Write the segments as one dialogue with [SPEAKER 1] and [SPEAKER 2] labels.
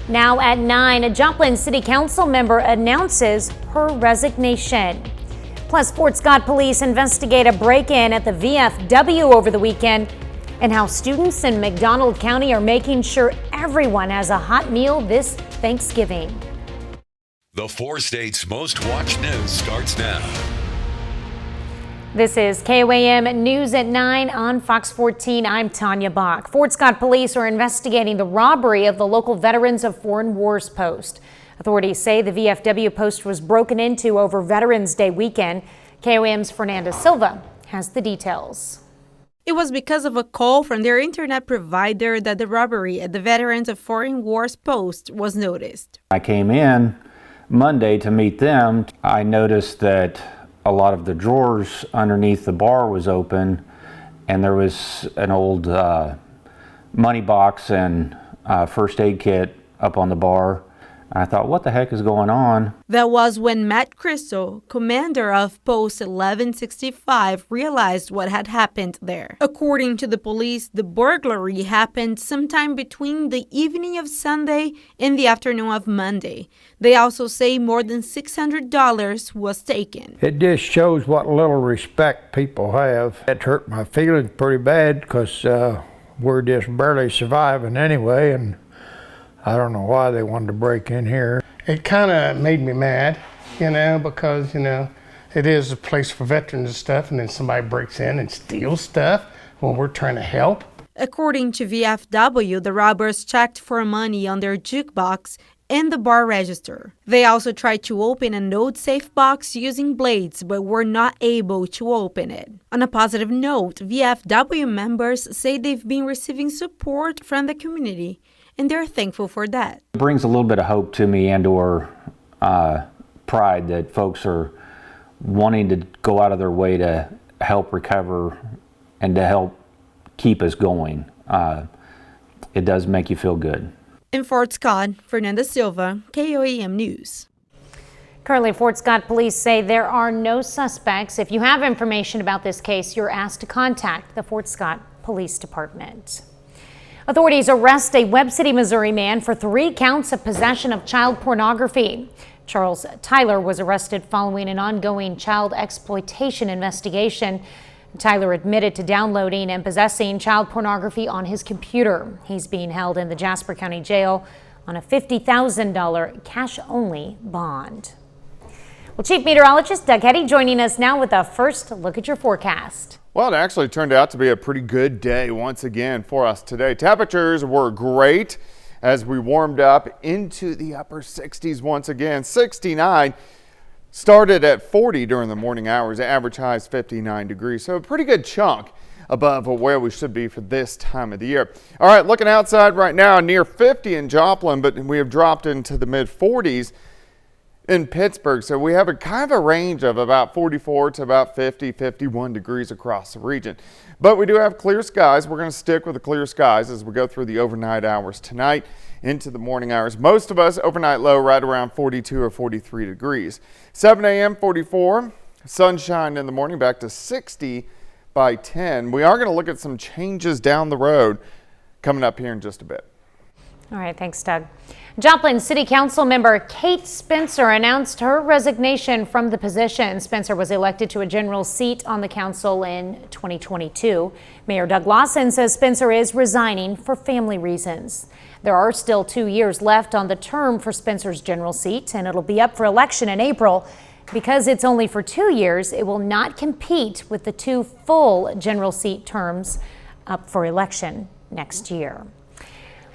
[SPEAKER 1] Now at 9, a Joplin City Council member announces her resignation. Plus, Fort Scott police investigate a break-in at the VFW over the weekend, and how students in McDonald County are making sure everyone has a hot meal this Thanksgiving.
[SPEAKER 2] The 4 states' most watched news starts now.
[SPEAKER 1] This is KOAM News at 9 on Fox 14. I'm Tanya Bach. Fort Scott police are investigating the robbery of the local Veterans of Foreign Wars post. Authorities say the VFW post was broken into over Veterans Day weekend. KOAM's Fernanda Silva has the details.
[SPEAKER 3] It was because of a call from their internet provider that the robbery at the Veterans of Foreign Wars post was noticed.
[SPEAKER 4] I came in Monday to meet them. I noticed that a lot of the drawers underneath the bar was open, and there was an old money box and first aid kit up on the bar. I thought, what the heck is going on?
[SPEAKER 3] That was when Matt Crystal, commander of Post 1165, realized what had happened there. According to the police, the burglary happened sometime between the evening of Sunday and the afternoon of Monday. They also say more than $600 was taken.
[SPEAKER 5] It just shows what little respect people have. It hurt my feelings pretty bad because we're just barely surviving anyway, and I don't know why they wanted to break in here.
[SPEAKER 6] It kind of made me mad, because, it is a place for veterans and stuff, and then somebody breaks in and steals stuff when we're trying to help.
[SPEAKER 3] According to VFW, the robbers checked for money on their jukebox and the bar register. They also tried to open a note-safe box using blades, but were not able to open it. On a positive note, VFW members say they've been receiving support from the community, and they're thankful for that.
[SPEAKER 4] It brings a little bit of hope to me and/or pride that folks are wanting to go out of their way to help recover and to help keep us going. It does make you feel good.
[SPEAKER 3] In Fort Scott, Fernanda Silva, KOAM News.
[SPEAKER 1] Currently, Fort Scott police say there are no suspects. If you have information about this case, you're asked to contact the Fort Scott Police Department. Authorities arrest a Webb City, Missouri man for 3 counts of possession of child pornography. Charles Tyler was arrested following an ongoing child exploitation investigation. Tyler admitted to downloading and possessing child pornography on his computer. He's being held in the Jasper County Jail on a $50,000 cash-only bond. Well, Chief Meteorologist Doug Hetty joining us now with a first look at your forecast.
[SPEAKER 7] Well, it actually turned out to be a pretty good day once again for us today. Temperatures were great as we warmed up into the upper 60s once again. 69 started at 40 during the morning hours. Average highs 59 degrees, so a pretty good chunk above where we should be for this time of the year. All right, looking outside right now, near 50 in Joplin, but we have dropped into the mid 40s in Pittsburgh. So we have a kind of a range of about 44 to about 50, 51 degrees across the region. But we do have clear skies. We're going to stick with the clear skies as we go through the overnight hours tonight into the morning hours. Most of us overnight low right around 42 or 43 degrees. 7 a.m. 44, sunshine in the morning, back to 60 by 10. We are going to look at some changes down the road coming up here in just a bit.
[SPEAKER 1] All right, thanks, Doug. Joplin City Council member Kate Spencer announced her resignation from the position. Spencer was elected to a general seat on the council in 2022. Mayor Doug Lawson says Spencer is resigning for family reasons. There are still 2 years left on the term for Spencer's general seat, and it'll be up for election in April. Because it's only for 2 years, it will not compete with the 2 full general seat terms up for election next year.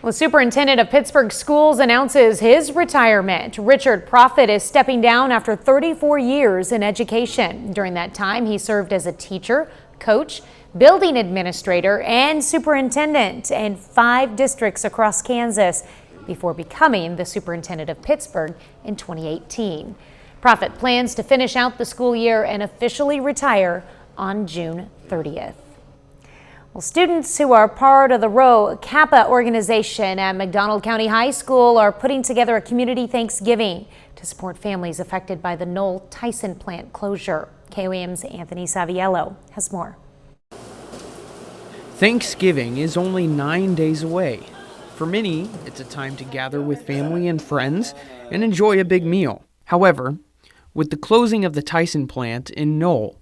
[SPEAKER 1] Well, the superintendent of Pittsburgh Schools announces his retirement. Richard Proffitt is stepping down after 34 years in education. During that time, he served as a teacher, coach, building administrator, and superintendent in 5 districts across Kansas before becoming the superintendent of Pittsburgh in 2018. Proffitt plans to finish out the school year and officially retire on June 30th. Well, students who are part of the Rho Kappa organization at McDonald County High School are putting together a community Thanksgiving to support families affected by the Knoll Tyson plant closure. KOAM's Anthony Saviello has more.
[SPEAKER 8] Thanksgiving is only 9 days away. For many, it's a time to gather with family and friends and enjoy a big meal. However, with the closing of the Tyson plant in Knoll,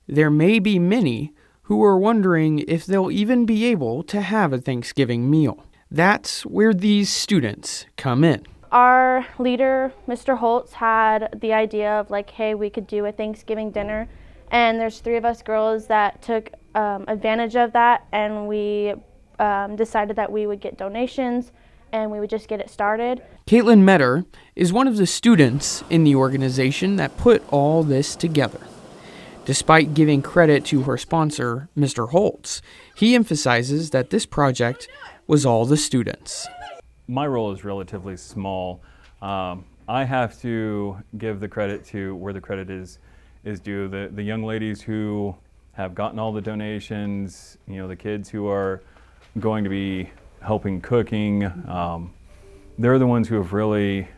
[SPEAKER 8] there may be many who are wondering if they'll even be able to have a Thanksgiving meal. That's where these students come in.
[SPEAKER 9] Our leader, Mr. Holtz, had the idea of like, hey, we could do a Thanksgiving dinner. And there's 3 of us girls that took advantage of that, and we decided that we would get donations and we would just get it started.
[SPEAKER 8] Caitlin Metter is one of the students in the organization that put all this together. Despite giving credit to her sponsor, Mr. Holtz, he emphasizes that this project was all the students.
[SPEAKER 10] My role is relatively small. I have to give the credit to where the credit is due. The young ladies who have gotten all the donations, the kids who are going to be helping cooking, they're the ones who have really,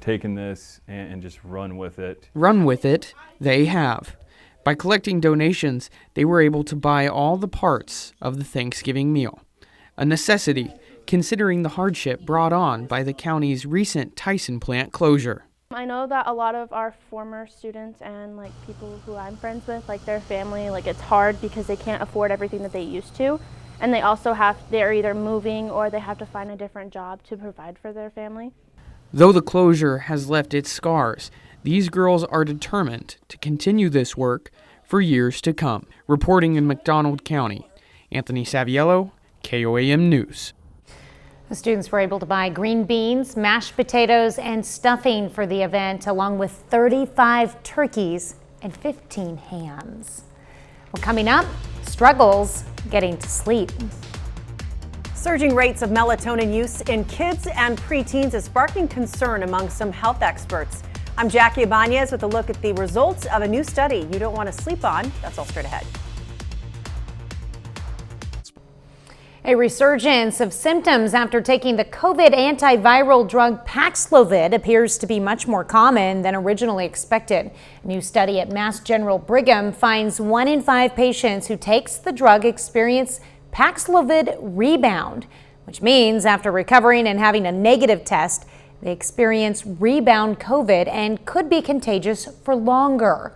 [SPEAKER 10] taken this and just run with it.
[SPEAKER 8] Run with it, they have. By collecting donations, they were able to buy all the parts of the Thanksgiving meal, a necessity considering the hardship brought on by the county's recent Tyson plant closure.
[SPEAKER 9] I know that a lot of our former students and like people who I'm friends with, like their family, like it's hard because they can't afford everything that they used to. And they also they're either moving or they have to find a different job to provide for their family.
[SPEAKER 8] Though the closure has left its scars, these girls are determined to continue this work for years to come. Reporting in McDonald County, Anthony Saviello, KOAM News.
[SPEAKER 1] The students were able to buy green beans, mashed potatoes, and stuffing for the event, along with 35 turkeys and 15 hams. Well, coming up, struggles getting to sleep.
[SPEAKER 11] Surging rates of melatonin use in kids and preteens is sparking concern among some health experts. I'm Jackie Ibanez with a look at the results of a new study you don't want to sleep on. That's all straight ahead.
[SPEAKER 1] A resurgence of symptoms after taking the COVID antiviral drug Paxlovid appears to be much more common than originally expected. A new study at Mass General Brigham finds 1 in 5 patients who takes the drug experience Paxlovid rebound, which means after recovering and having a negative test, they experience rebound COVID and could be contagious for longer.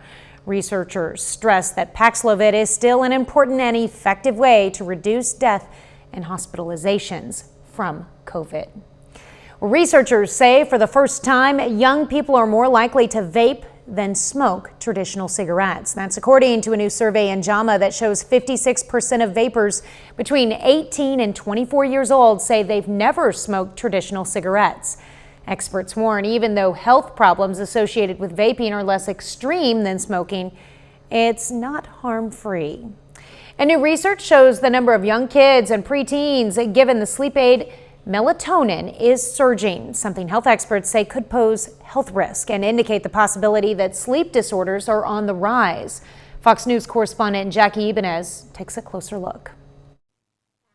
[SPEAKER 1] Researchers stress that Paxlovid is still an important and effective way to reduce death and hospitalizations from COVID. Researchers say for the first time, young people are more likely to vape than smoke traditional cigarettes. That's according to a new survey in JAMA that shows 56% of vapers between 18 and 24 years old say they've never smoked traditional cigarettes. Experts warn even though health problems associated with vaping are less extreme than smoking, it's not harm-free. And new research shows the number of young kids and preteens given the sleep aid melatonin is surging, something health experts say could pose health risk and indicate the possibility that sleep disorders are on the rise. Fox News correspondent Jackie Ibanez takes a closer look.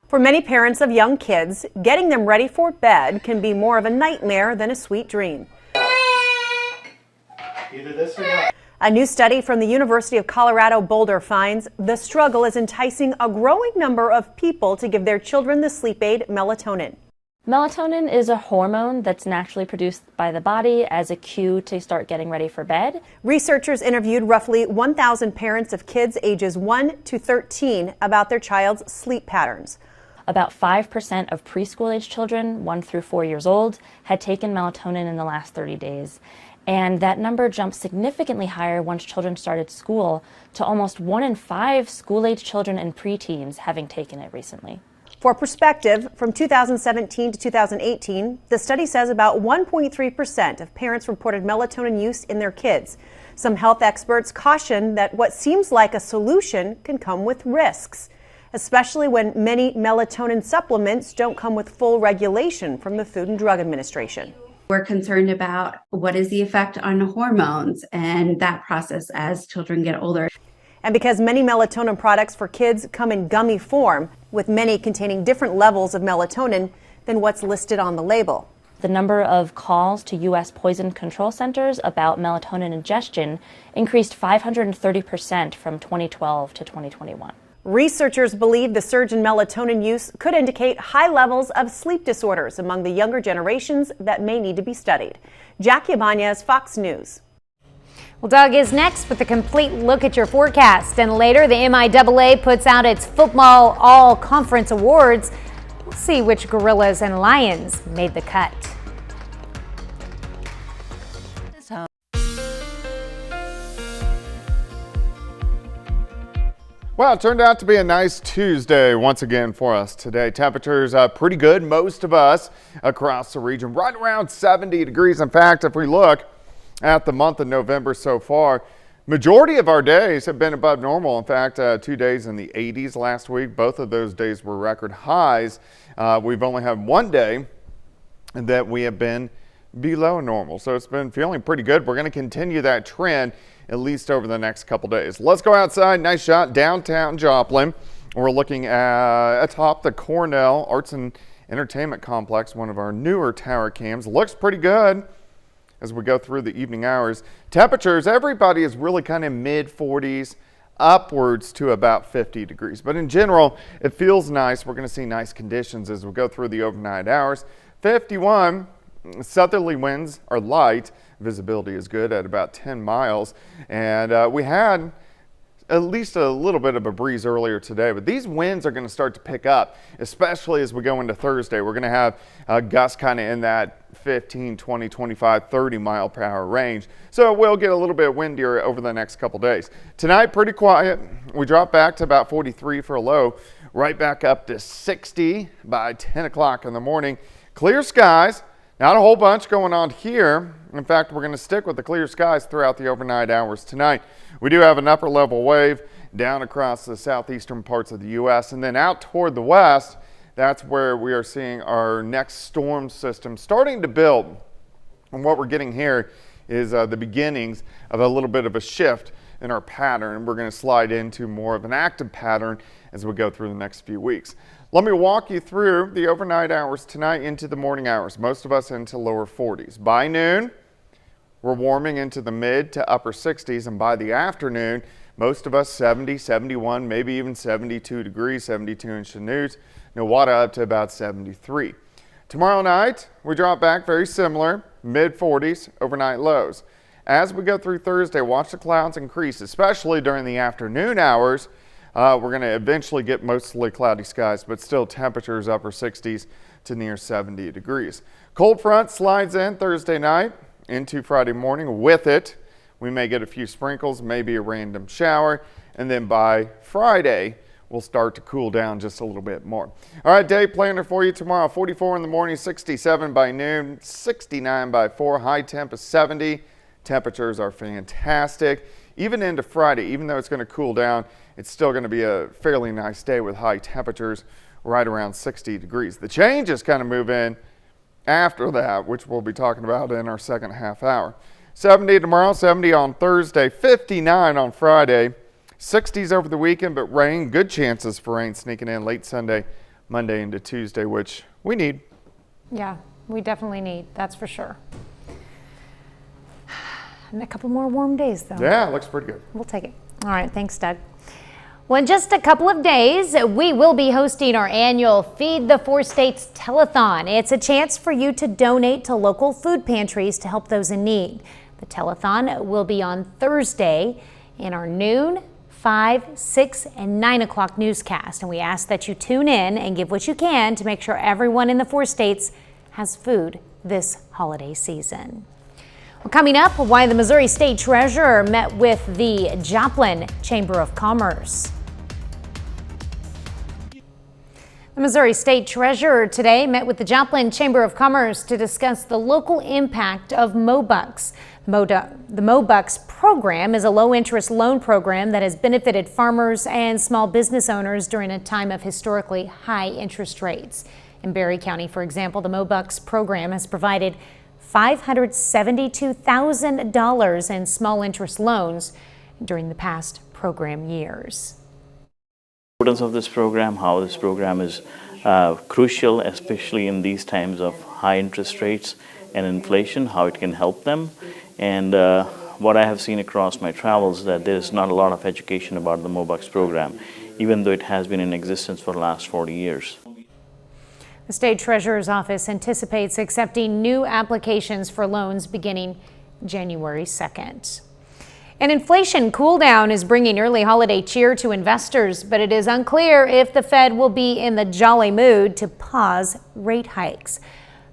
[SPEAKER 11] For many parents of young kids, getting them ready for bed can be more of a nightmare than a sweet dream.
[SPEAKER 12] Either this or that.
[SPEAKER 11] A new study from the University of Colorado Boulder finds the struggle is enticing a growing number of people to give their children the sleep aid melatonin.
[SPEAKER 13] Melatonin is a hormone that's naturally produced by the body as a cue to start getting ready for bed.
[SPEAKER 11] Researchers interviewed roughly 1,000 parents of kids ages 1 to 13 about their child's sleep patterns.
[SPEAKER 13] About 5% of preschool-age children, 1 through 4 years old, had taken melatonin in the last 30 days. And that number jumped significantly higher once children started school to almost 1 in 5 school-age children and preteens having taken it recently.
[SPEAKER 11] For perspective, from 2017 to 2018, the study says about 1.3% of parents reported melatonin use in their kids. Some health experts caution that what seems like a solution can come with risks, especially when many melatonin supplements don't come with full regulation from the Food and Drug Administration.
[SPEAKER 14] We're concerned about what is the effect on hormones and that process as children get older.
[SPEAKER 11] And because many melatonin products for kids come in gummy form, with many containing different levels of melatonin than what's listed on the label.
[SPEAKER 13] The number of calls to U.S. poison control centers about melatonin ingestion increased 530% from 2012 to 2021.
[SPEAKER 11] Researchers believe the surge in melatonin use could indicate high levels of sleep disorders among the younger generations that may need to be studied. Jackie Ibanez, Fox News.
[SPEAKER 1] Well, Doug is next with a complete look at your forecast. And later, the MIAA puts out its football all-conference awards. We'll see which Gorillas and Lions made the cut.
[SPEAKER 7] Well, it turned out to be a nice Tuesday once again for us today. Temperatures pretty good, most of us across the region, right around 70 degrees. In fact, if we look at the month of November so far, majority of our days have been above normal. In fact, 2 days in the 80s last week. Both of those days were record highs. We've only had one day that we have been below normal. So it's been feeling pretty good. We're going to continue that trend at least over the next couple days. Let's go outside. Nice shot downtown Joplin. We're looking at atop the Cornell Arts and Entertainment Complex, one of our newer tower cams. Looks pretty good as we go through the evening hours. Temperatures, everybody is really kind of mid 40s upwards to about 50 degrees. But in general, it feels nice. We're going to see nice conditions as we go through the overnight hours. 51, southerly winds are light. Visibility is good at about 10 miles. And we had at least a little bit of a breeze earlier today, but these winds are going to start to pick up, especially as we go into Thursday. We're going to have gusts kind of in that 15, 20, 25, 30 mile per hour range. So it will get a little bit windier over the next couple days. Tonight, pretty quiet. We drop back to about 43 for a low, right back up to 60 by 10 o'clock in the morning. Clear skies. Not a whole bunch going on here. In fact, we're going to stick with the clear skies throughout the overnight hours tonight. We do have an upper level wave down across the southeastern parts of the U.S. and then out toward the west, that's where we are seeing our next storm system starting to build. And what we're getting here is the beginnings of a little bit of a shift in our pattern. We're going to slide into more of an active pattern as we go through the next few weeks. Let me walk you through the overnight hours tonight into the morning hours, most of us into lower 40s. By noon, we're warming into the mid to upper 60s, and by the afternoon, most of us 70, 71, maybe even 72 degrees, 72 in Chanute, Nowata up to about 73. Tomorrow night, we drop back very similar, mid 40s, overnight lows. As we go through Thursday, watch the clouds increase, especially during the afternoon hours. We're going to eventually get mostly cloudy skies, but still temperatures upper 60s to near 70 degrees. Cold front slides in Thursday night into Friday morning. With it, we may get a few sprinkles, maybe a random shower, and then by Friday, we'll start to cool down just a little bit more. All right, day planner for you tomorrow. 44 in the morning, 67 by noon, 69 by 4, high temp is 70. Temperatures are fantastic. Even into Friday, even though it's going to cool down, it's still going to be a fairly nice day with high temperatures right around 60 degrees. The changes kind of move in after that, which we'll be talking about in our second half hour. 70 tomorrow, 70 on Thursday, 59 on Friday, 60s over the weekend, but rain, good chances for rain sneaking in late Sunday, Monday into Tuesday, which we need.
[SPEAKER 1] Yeah, we definitely need, that's for sure. And a couple more warm days, though.
[SPEAKER 7] Yeah, it looks pretty good.
[SPEAKER 1] We'll take it. All right, thanks, Doug. Well, in just a couple of days, we will be hosting our annual Feed the Four States Telethon. It's a chance for you to donate to local food pantries to help those in need. The telethon will be on Thursday in our noon, 5, 6, and 9 o'clock newscast. And we ask that you tune in and give what you can to make sure everyone in the 4 states has food this holiday season. Well, coming up, why the Missouri State Treasurer met with the Joplin Chamber of Commerce. The Missouri State Treasurer today met with the Joplin Chamber of Commerce to discuss the local impact of MOBUCS. The MOBUCS program is a low-interest loan program that has benefited farmers and small business owners during a time of historically high interest rates. In Berry County, for example, the MOBUCS program has provided $572,000 in small interest loans during the past program years.
[SPEAKER 12] The importance of this program, how this program is crucial, especially in these times of high interest rates and inflation, how it can help them. And what I have seen across my travels that there is not a lot of education about the MOBUCS program. even though it has been in existence for the last 40 years.
[SPEAKER 1] The state treasurer's office anticipates accepting new applications for loans beginning January 2nd. An inflation cool down is bringing early holiday cheer to investors, but it is unclear if the Fed will be in the jolly mood to pause rate hikes.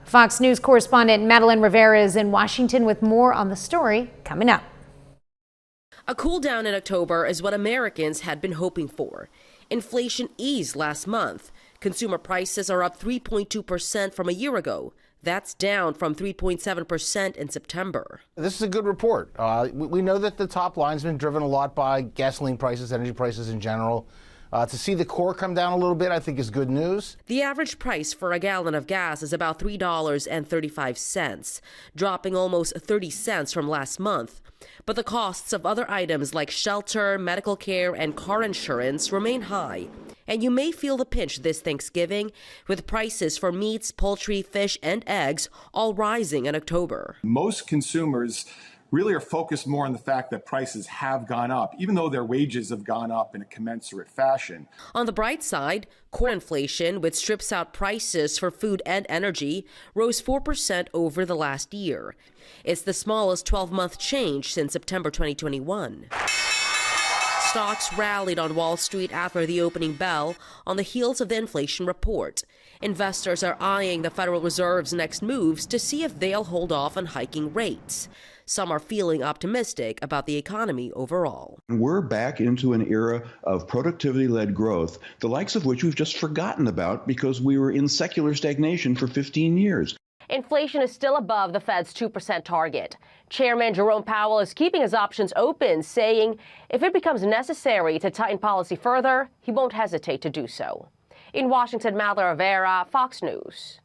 [SPEAKER 1] Fox News correspondent Madeline Rivera is in Washington with more on the story coming up.
[SPEAKER 15] A cool down in October is what Americans had been hoping for. Inflation eased last month. Consumer prices are up 3.2% from a year ago. That's down from 3.7% in September.
[SPEAKER 16] This is a good report. We know that the top line's been driven a lot by gasoline prices, energy prices in general. To see the core come down a little bit, I think is good news.
[SPEAKER 15] The average price for a gallon of gas is about $3.35, dropping almost 30 cents from last month. But the costs of other items like shelter, medical care, and car insurance remain high. And you may feel the pinch this Thanksgiving, with prices for meats, poultry, fish, and eggs all rising in October.
[SPEAKER 17] Most consumers really are focused more on the fact that prices have gone up, even though their wages have gone up in a commensurate fashion.
[SPEAKER 15] On the bright side, core inflation, which strips out prices for food and energy, rose 4% over the last year. It's the smallest 12-month change since September 2021. Stocks rallied on Wall Street after the opening bell on the heels of the inflation report. Investors are eyeing the Federal Reserve's next moves to see if they'll hold off on hiking rates. Some are feeling optimistic about the economy overall.
[SPEAKER 18] We're back into an era of productivity-led growth, the likes of which we've just forgotten about because we were in secular stagnation for 15 years.
[SPEAKER 15] Inflation is still above the Fed's 2% target. Chairman Jerome Powell is keeping his options open, saying if it becomes necessary to tighten policy further, he won't hesitate to do so. In Washington, Madeline Rivera, Fox News.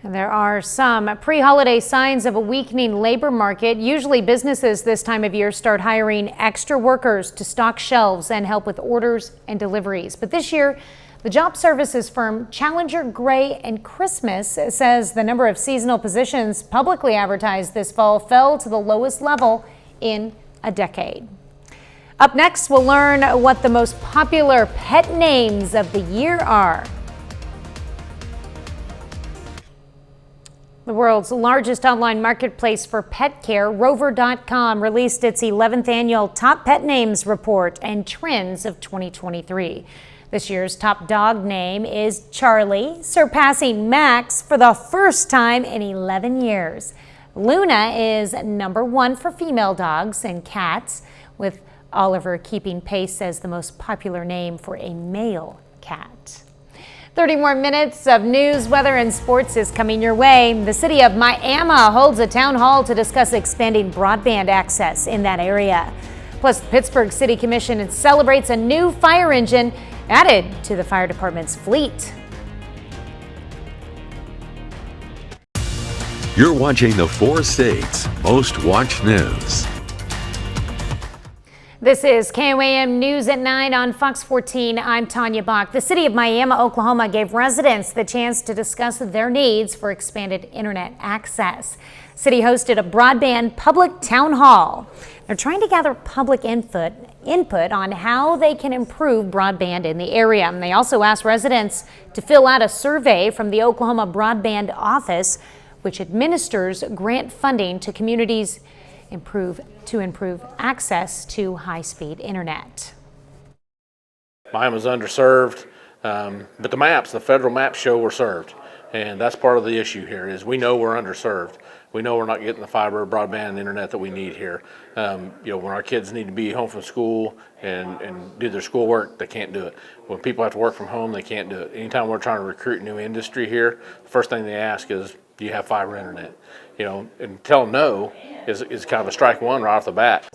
[SPEAKER 1] And there are some pre-holiday signs of a weakening labor market. Usually businesses this time of year start hiring extra workers to stock shelves and help with orders and deliveries. But this year, the job services firm Challenger Gray and Christmas says the number of seasonal positions publicly advertised this fall fell to the lowest level in a decade. Up next, we'll learn what the most popular pet names of the year are. The world's largest online marketplace for pet care, Rover.com, released its 11th annual Top Pet Names Report and Trends of 2023. This year's top dog name is Charlie, surpassing Max for the first time in 11 years. Luna is number 1 for female dogs and cats, with Oliver keeping pace as the most popular name for a male cat. 30 more minutes of news, weather, and sports is coming your way. The city of Miami holds a town hall to discuss expanding broadband access in that area. Plus, the Pittsburgh City Commission celebrates a new fire engine added to the fire department's fleet.
[SPEAKER 2] You're watching the 4 states' most watched news.
[SPEAKER 1] This is KOAM News at 9 on Fox 14. I'm Tanya Bach. The city of Miami, Oklahoma gave residents the chance to discuss their needs for expanded internet access. City hosted a broadband public town hall. They're trying to gather public input on how they can improve broadband in the area. And they also asked residents to fill out a survey from the Oklahoma Broadband Office, which administers grant funding to communities to improve access to high-speed internet.
[SPEAKER 19] Miami's underserved, but the federal maps show we're served. And that's part of the issue here is we know we're underserved. We know we're not getting the fiber, broadband, and internet that we need here. When our kids need to be home from school and do their schoolwork, they can't do it. When people have to work from home, they can't do it. Anytime we're trying to recruit new industry here, the first thing they ask is, do you have fiber internet? And tell them no is kind of a strike one right off the bat.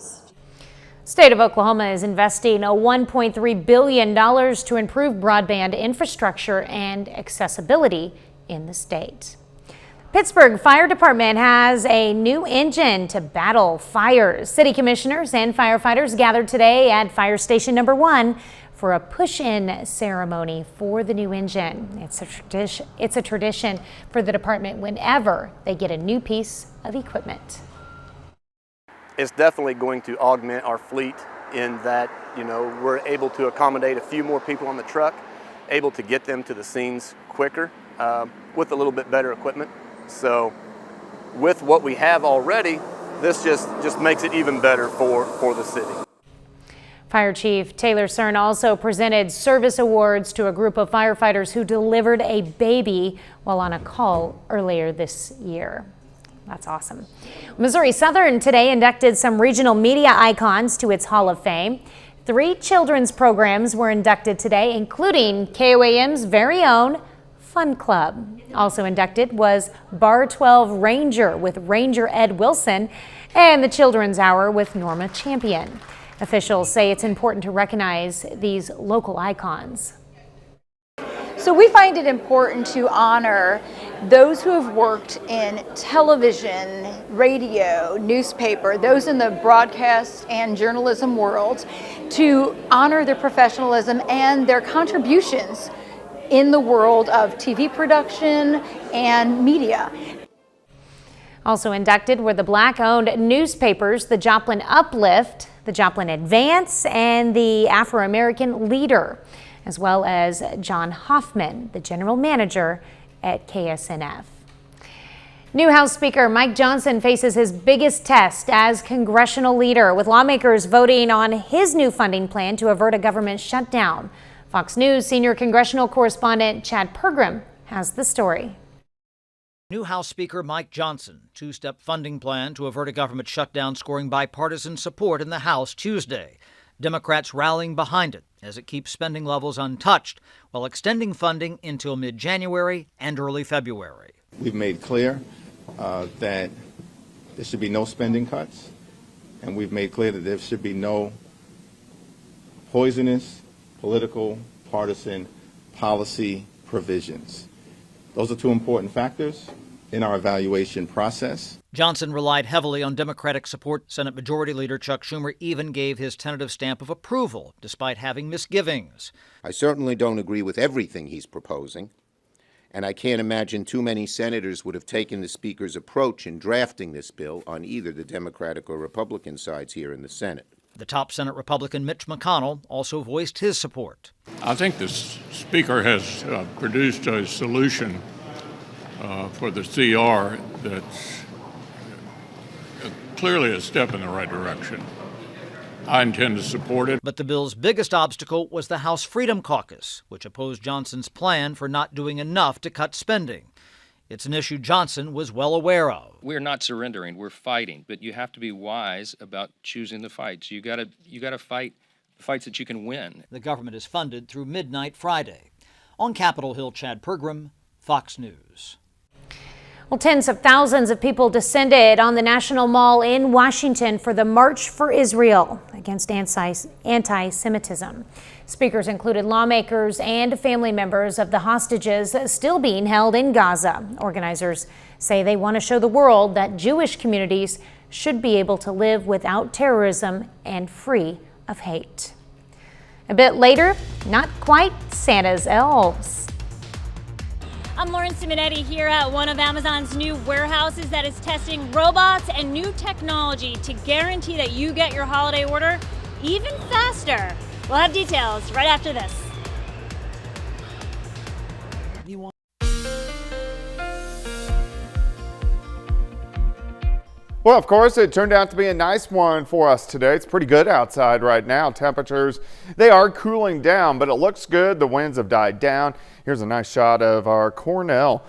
[SPEAKER 1] State of Oklahoma is investing $1.3 billion to improve broadband infrastructure and accessibility in the state. Pittsburgh Fire Department has a new engine to battle fires. City commissioners and firefighters gathered today at Fire Station number 1 for a push-in ceremony for the new engine. It's a tradition for the department whenever they get a new piece of equipment.
[SPEAKER 20] It's definitely going to augment our fleet in that, we're able to accommodate a few more people on the truck, able to get them to the scenes quicker with a little bit better equipment. So with what we have already, this just makes it even better for the city.
[SPEAKER 1] Fire Chief Taylor Cern also presented service awards to a group of firefighters who delivered a baby while on a call earlier this year. That's awesome. Missouri Southern today inducted some regional media icons to its Hall of Fame. 3 children's programs were inducted today, including KOAM's very own Fun Club. Also inducted was Bar 12 Ranger with Ranger Ed Wilson and the Children's Hour with Norma Champion. Officials say it's important to recognize these local icons.
[SPEAKER 21] So we find it important to honor those who have worked in television, radio, newspaper, those in the broadcast and journalism world, to honor their professionalism and their contributions in the world of TV production and media.
[SPEAKER 1] Also inducted were the Black-owned newspapers, the Joplin Uplift, the Joplin Advance, and the Afro-American Leader, as well as John Hoffman, the general manager at KSNF. New House Speaker Mike Johnson faces his biggest test as congressional leader, with lawmakers voting on his new funding plan to avert a government shutdown. Fox News senior congressional correspondent Chad Pergram has the story.
[SPEAKER 22] New House Speaker Mike Johnson, two-step funding plan to avert a government shutdown scoring bipartisan support in the House Tuesday. Democrats rallying behind it as it keeps spending levels untouched while extending funding until mid-January and early February.
[SPEAKER 23] We've made clear that there should be no spending cuts, and we've made clear that there should be no poisonous political, partisan policy provisions. Those are 2 important factors in our evaluation process.
[SPEAKER 22] Johnson relied heavily on Democratic support. Senate Majority Leader Chuck Schumer even gave his tentative stamp of approval, despite having misgivings.
[SPEAKER 24] I certainly don't agree with everything he's proposing, and I can't imagine too many senators would have taken the Speaker's approach in drafting this bill on either the Democratic or Republican sides here in the Senate.
[SPEAKER 22] The top Senate Republican Mitch McConnell also voiced his support.
[SPEAKER 25] I think the Speaker has produced a solution for the CR that's clearly a step in the right direction. I intend to support it.
[SPEAKER 22] But the bill's biggest obstacle was the House Freedom Caucus, which opposed Johnson's plan for not doing enough to cut spending. It's an issue Johnson was well aware of.
[SPEAKER 26] We're not surrendering, we're fighting, but you have to be wise about choosing the fights. You gotta fight the fights that you can win.
[SPEAKER 22] The government is funded through midnight Friday. On Capitol Hill, Chad Pergram, Fox News.
[SPEAKER 1] Well, tens of thousands of people descended on the National Mall in Washington for the March for Israel against anti-Semitism. Speakers included lawmakers and family members of the hostages still being held in Gaza. Organizers say they want to show the world that Jewish communities should be able to live without terrorism and free of hate. A bit later, not quite Santa's elves.
[SPEAKER 27] I'm Lauren Simonetti here at one of Amazon's new warehouses that is testing robots and new technology to guarantee that you get your holiday order even faster. We'll have details right after this.
[SPEAKER 7] Well, of course, it turned out to be a nice one for us today. It's pretty good outside right now. Temperatures, they are cooling down, but it looks good. The winds have died down. Here's a nice shot of our Cornell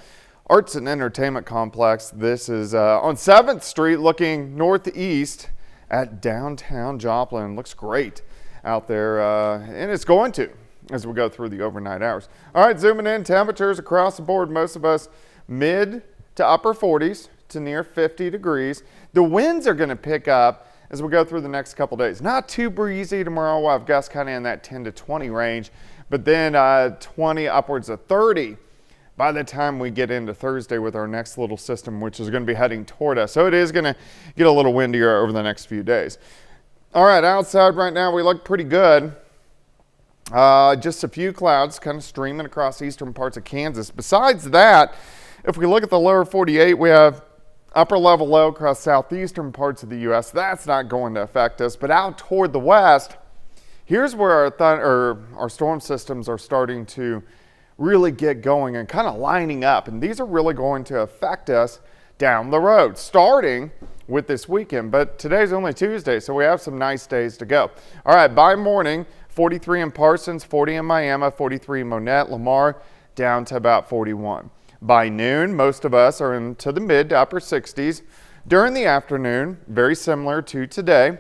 [SPEAKER 7] Arts and Entertainment Complex. This is on 7th Street looking northeast at downtown Joplin. Looks great out there, and it's going to as we go through the overnight hours. All right, zooming in, temperatures across the board, most of us mid to upper 40s to near 50 degrees. The winds are going to pick up as we go through the next couple days. Not too breezy tomorrow. We'll have gusts kind of in that 10 to 20 range, but then 20 upwards of 30 by the time we get into Thursday with our next little system, which is going to be heading toward us. So it is going to get a little windier over the next few days. All right, outside right now we look pretty good. Just a few clouds kind of streaming across eastern parts of Kansas. Besides that, if we look at the lower 48, we have Upper level low across southeastern parts of the U.S. That's not going to affect us. But out toward the west, here's where our storm systems are starting to really get going and kind of lining up. And these are really going to affect us down the road, starting with this weekend. But today's only Tuesday, so we have some nice days to go. All right, by morning, 43 in Parsons, 40 in Miami, 43 in Monette, Lamar, down to about 41. By noon, most of us are into the mid to upper 60s. During the afternoon, very similar to today,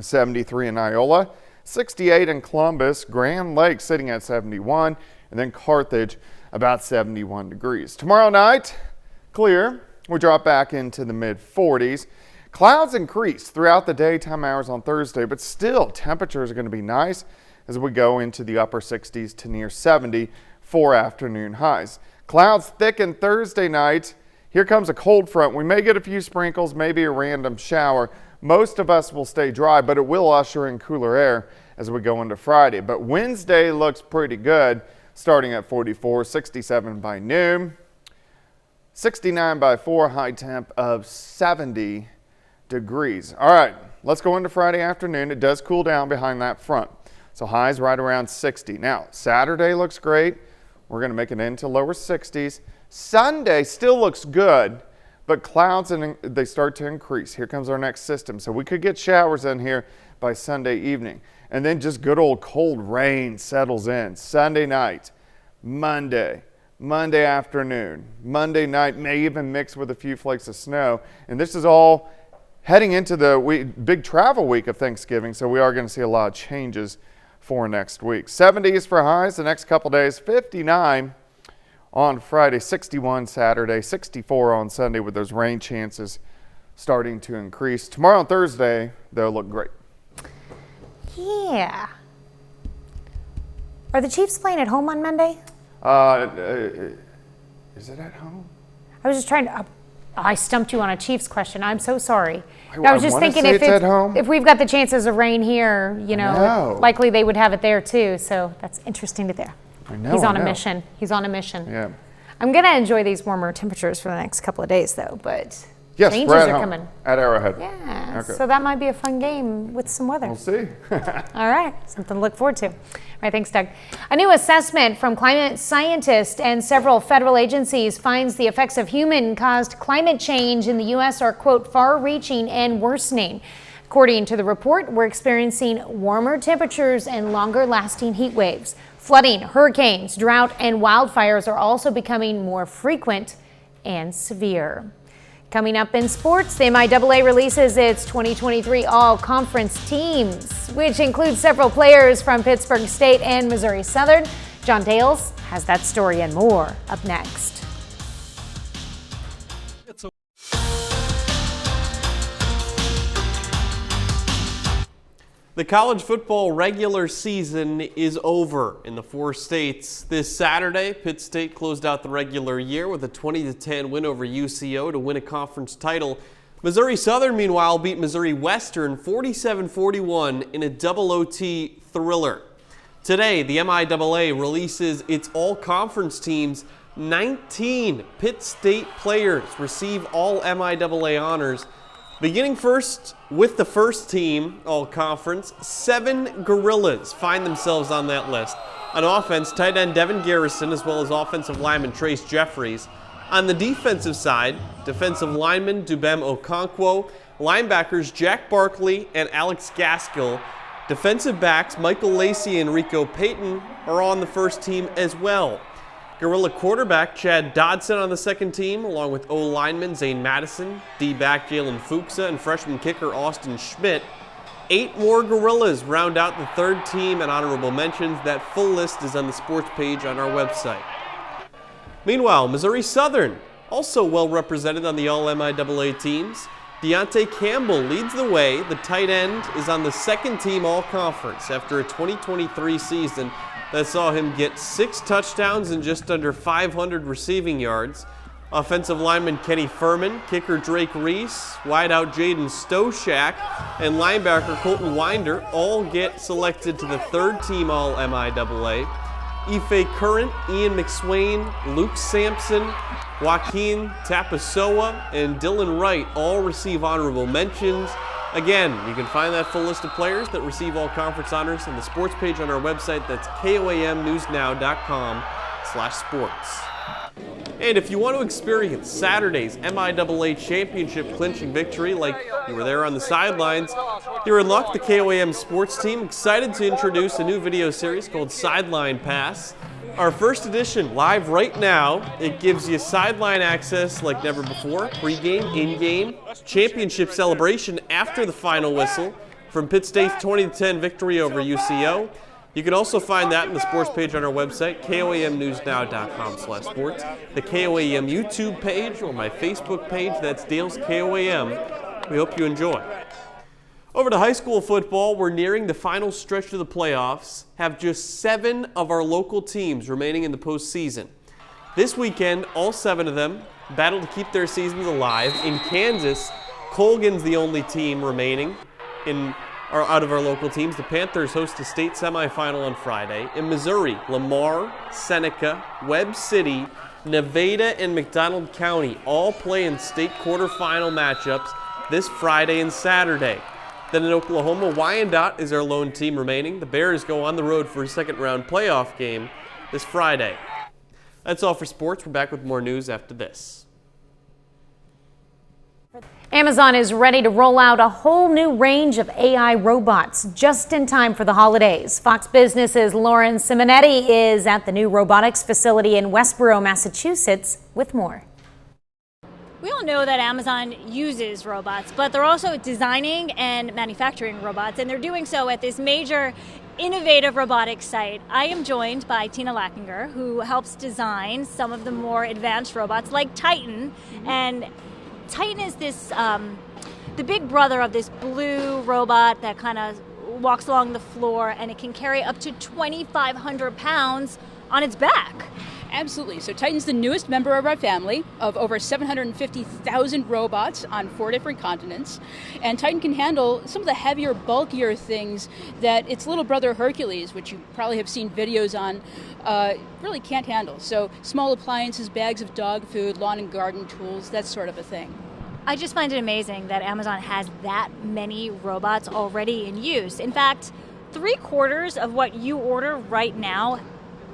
[SPEAKER 7] 73 in Iola, 68 in Columbus, Grand Lake sitting at 71, and then Carthage about 71 degrees. Tomorrow night, clear. We drop back into the mid 40s. Clouds increase throughout the daytime hours on Thursday, but still temperatures are going to be nice as we go into the upper 60s to near 70 for afternoon highs. Clouds thicken Thursday night. Here comes a cold front. We may get a few sprinkles, maybe a random shower. Most of us will stay dry, but it will usher in cooler air as we go into Friday. But Wednesday looks pretty good, starting at 44, 67 by noon, 69 by 4, high temp of 70 degrees. All right, let's go into Friday afternoon. It does cool down behind that front. So highs right around 60. Now, Saturday looks great. We're going to make it into lower 60s. Sunday still looks good, but clouds, they start to increase. Here comes our next system. So we could get showers in here by Sunday evening. And then just good old cold rain settles in. Sunday night, Monday afternoon, Monday night may even mix with a few flakes of snow. And this is all heading into the big travel week of Thanksgiving, so we are going to see a lot of changes for next week. 70s for highs the next couple days, 59 on Friday, 61 Saturday, 64 on Sunday with those rain chances starting to increase. Tomorrow and Thursday, they'll look great.
[SPEAKER 1] Yeah. Are the Chiefs playing at home on Monday?
[SPEAKER 7] Is it at home?
[SPEAKER 1] I was just trying to... I stumped you on a Chiefs question. I'm so sorry. I was just thinking if we've got the chances of rain here, you know, likely they would have it there too. So that's interesting to hear. He's on a mission. He's on a mission.
[SPEAKER 7] Yeah.
[SPEAKER 1] I'm going to enjoy these warmer temperatures for the next couple of days though, but
[SPEAKER 7] yes,
[SPEAKER 1] changes are coming.
[SPEAKER 7] At Arrowhead.
[SPEAKER 1] Yeah, okay. So that might be a fun game with some weather.
[SPEAKER 7] We'll see.
[SPEAKER 1] All right, something to look forward to. All right, thanks, Doug. A new assessment from climate scientists and several federal agencies finds the effects of human-caused climate change in the U.S. are, quote, far-reaching and worsening. According to the report, we're experiencing warmer temperatures and longer-lasting heat waves. Flooding, hurricanes, drought, and wildfires are also becoming more frequent and severe. Coming up in sports, the MIAA releases its 2023 all-conference teams, which includes several players from Pittsburgh State and Missouri Southern. John Dales has that story and more up next.
[SPEAKER 3] The college football regular season is over in the 4 states. This Saturday, Pitt State closed out the regular year with a 20-10 win over UCO to win a conference title. Missouri Southern, meanwhile, beat Missouri Western 47-41 in a double OT thriller. Today, the MIAA releases its all-conference teams. 19 Pitt State players receive all MIAA honors. Beginning first with the first team, all-conference, 7 Gorillas find themselves on that list. On offense, tight end Devin Garrison, as well as offensive lineman Trace Jeffries. On the defensive side, defensive lineman Dubem Okonkwo, linebackers Jack Barkley and Alex Gaskill. Defensive backs Michael Lacey and Rico Payton are on the first team as well. Gorilla quarterback Chad Dodson on the second team, along with O-lineman Zane Madison, D-back Jalen Fuchsa, and freshman kicker Austin Schmidt. 8 more Gorillas round out the third team and honorable mentions. That full list is on the sports page on our website. Meanwhile, Missouri Southern, also well represented on the all-MIAA teams. Deontay Campbell leads the way. The tight end is on the second team all-conference after a 2023 season that saw him get 6 touchdowns and just under 500 receiving yards. Offensive lineman Kenny Furman, kicker Drake Reese, wideout Jaden Stoshak, and linebacker Colton Winder all get selected to the third team all-MIAA. Ife Current, Ian McSwain, Luke Sampson, Joaquin Tapasoa and Dylan Wright all receive honorable mentions. Again, you can find that full list of players that receive all conference honors on the sports page on our website. That's koamnewsnow.com/sports. And if you want to experience Saturday's MIAA championship clinching victory like you were there on the sidelines, you're in luck. The KOAM sports team excited to introduce a new video series called Sideline Pass. Our first edition live right now. It gives you sideline access like never before, pregame, in-game, championship celebration after the final whistle from Pitt State's 20-10 victory over UCO. You can also find that in the sports page on our website, koamnewsnow.com/sports, the KOAM YouTube page, or my Facebook page. That's Dale's KOAM. We hope you enjoy. Over to high school football, we're nearing the final stretch of the playoffs, have just 7 of our local teams remaining in the postseason. This weekend, all 7 of them battle to keep their seasons alive. In Kansas, Colgan's the only team remaining out of our local teams. The Panthers host the state semifinal on Friday. In Missouri, Lamar, Seneca, Webb City, Nevada, and McDonald County all play in state quarterfinal matchups this Friday and Saturday. Then in Oklahoma, Wyandotte is our lone team remaining. The Bears go on the road for a second-round playoff game this Friday. That's all for sports. We're back with more news after this.
[SPEAKER 1] Amazon is ready to roll out a whole new range of AI robots just in time for the holidays. Fox Business's Lauren Simonetti is at the new robotics facility in Westboro, Massachusetts, with more.
[SPEAKER 27] We all know that Amazon uses robots, but they're also designing and manufacturing robots, and they're doing so at this major innovative robotics site. I am joined by Tina Lackinger, who helps design some of the more advanced robots like Titan. And Titan is this, the big brother of this blue robot that kind of walks along the floor, and it can carry up to 2,500 pounds on its back.
[SPEAKER 4] Absolutely. So Titan's the newest member of our family of over 750,000 robots on 4 different continents. And Titan can handle some of the heavier, bulkier things that its little brother Hercules, which you probably have seen videos on, really can't handle. So small appliances, bags of dog food, lawn and garden tools, that sort of a thing.
[SPEAKER 27] I just find it amazing that Amazon has that many robots already in use. In fact, 3/4 of what you order right now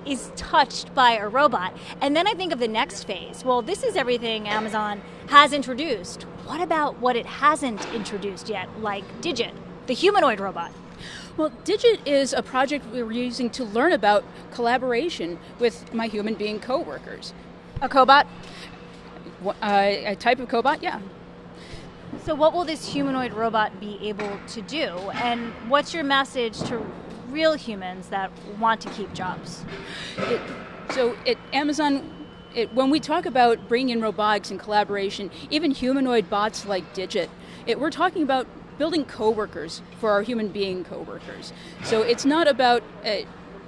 [SPEAKER 27] is touched by a robot. And then I think of the next phase. Well, this is everything Amazon has introduced. What about what it hasn't introduced yet, like Digit, the humanoid robot?
[SPEAKER 4] Well, Digit is a project we were using to learn about collaboration with my human being coworkers.
[SPEAKER 27] A cobot?
[SPEAKER 4] A type of cobot, yeah.
[SPEAKER 27] So what will this humanoid robot be able to do? And what's your message to real humans that want to keep jobs?
[SPEAKER 4] When we talk about bringing in robotics and collaboration, even humanoid bots like Digit, we're talking about building coworkers for our human being coworkers. So it's not about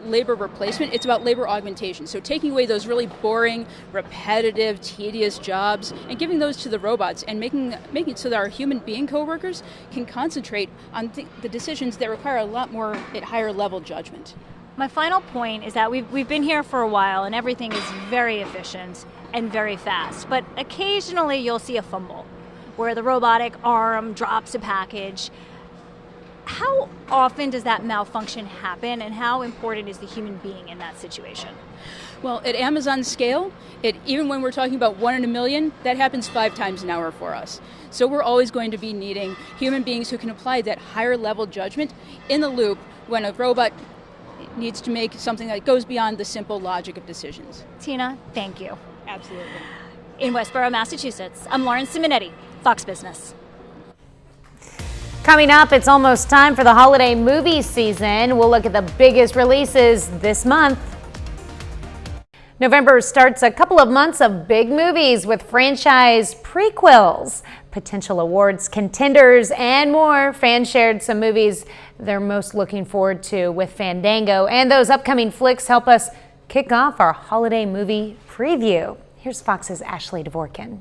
[SPEAKER 4] labor replacement, it's about labor augmentation. So taking away those really boring, repetitive, tedious jobs and giving those to the robots and making it so that our human being coworkers can concentrate on the decisions that require a lot more at higher level judgment.
[SPEAKER 27] My final point is that we've been here for a while and everything is very efficient and very fast, but occasionally you'll see a fumble where the robotic arm drops a package. How often does that malfunction happen, and how important is the human being in that situation?
[SPEAKER 4] Well, at Amazon scale, even when we're talking about 1 in a million, that happens 5 times an hour for us. So we're always going to be needing human beings who can apply that higher level judgment in the loop when a robot needs to make something that goes beyond the simple logic of decisions.
[SPEAKER 27] Tina, thank you.
[SPEAKER 4] Absolutely.
[SPEAKER 27] In Westboro, Massachusetts, I'm Lauren Simonetti, Fox Business.
[SPEAKER 1] Coming up, it's almost time for the holiday movie season. We'll look at the biggest releases this month. November starts a couple of months of big movies with franchise prequels, potential awards contenders, and more. Fans shared some movies they're most looking forward to with Fandango, and those upcoming flicks help us kick off our holiday movie preview. Here's Fox's Ashley Dvorkin.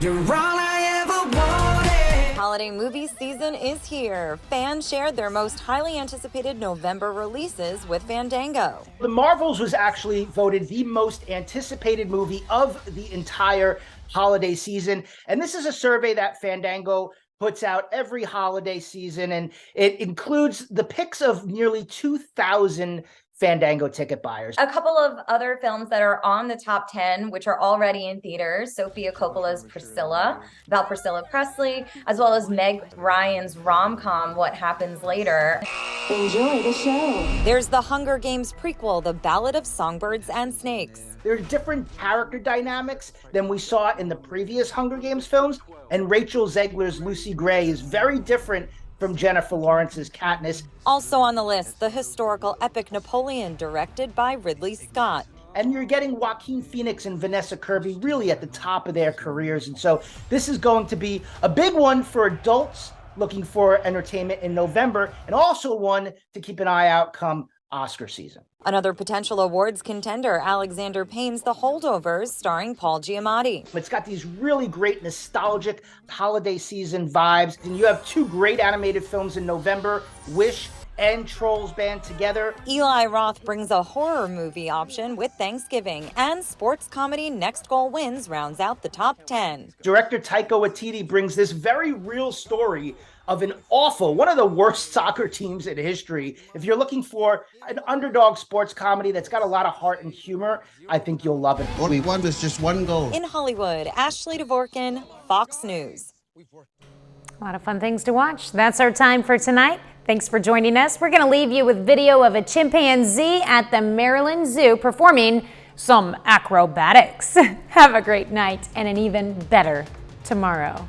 [SPEAKER 5] You're all I ever wanted. Holiday movie season is here. Fans shared their most highly anticipated November releases with Fandango.
[SPEAKER 6] The Marvels was actually voted the most anticipated movie of the entire holiday season. And this is a survey that Fandango puts out every holiday season, and it includes the picks of nearly 2,000 Fandango ticket buyers.
[SPEAKER 5] A couple of other films that are on the top 10, which are already in theaters: Sofia Coppola's Priscilla, about Priscilla Presley, as well as Meg Ryan's rom-com What Happens Later. Enjoy the show. There's the Hunger Games prequel, The Ballad of Songbirds and Snakes.
[SPEAKER 6] There are different character dynamics than we saw in the previous Hunger Games films, and Rachel Zegler's Lucy Gray is very different from Jennifer Lawrence's Katniss.
[SPEAKER 5] Also on the list, the historical epic Napoleon, directed by Ridley Scott.
[SPEAKER 6] And you're getting Joaquin Phoenix and Vanessa Kirby really at the top of their careers. And so this is going to be a big one for adults looking for entertainment in November, and also one to keep an eye out come Oscar season.
[SPEAKER 5] Another potential awards contender, Alexander Payne's The Holdovers, starring Paul Giamatti.
[SPEAKER 6] It's got these really great nostalgic holiday season vibes. And you have two great animated films in November, Wish and Trolls band together.
[SPEAKER 5] Eli Roth brings a horror movie option with Thanksgiving, and sports comedy Next Goal Wins rounds out the top 10.
[SPEAKER 6] Director Taika Waititi brings this very real story of one of the worst soccer teams in history. If you're looking for an underdog sports comedy that's got a lot of heart and humor, I think you'll love it.
[SPEAKER 8] All we want is just one goal.
[SPEAKER 5] In Hollywood, Ashley Dvorkin, Fox News.
[SPEAKER 1] A lot of fun things to watch. That's our time for tonight. Thanks for joining us. We're going to leave you with video of a chimpanzee at the Maryland Zoo performing some acrobatics. Have a great night and an even better tomorrow.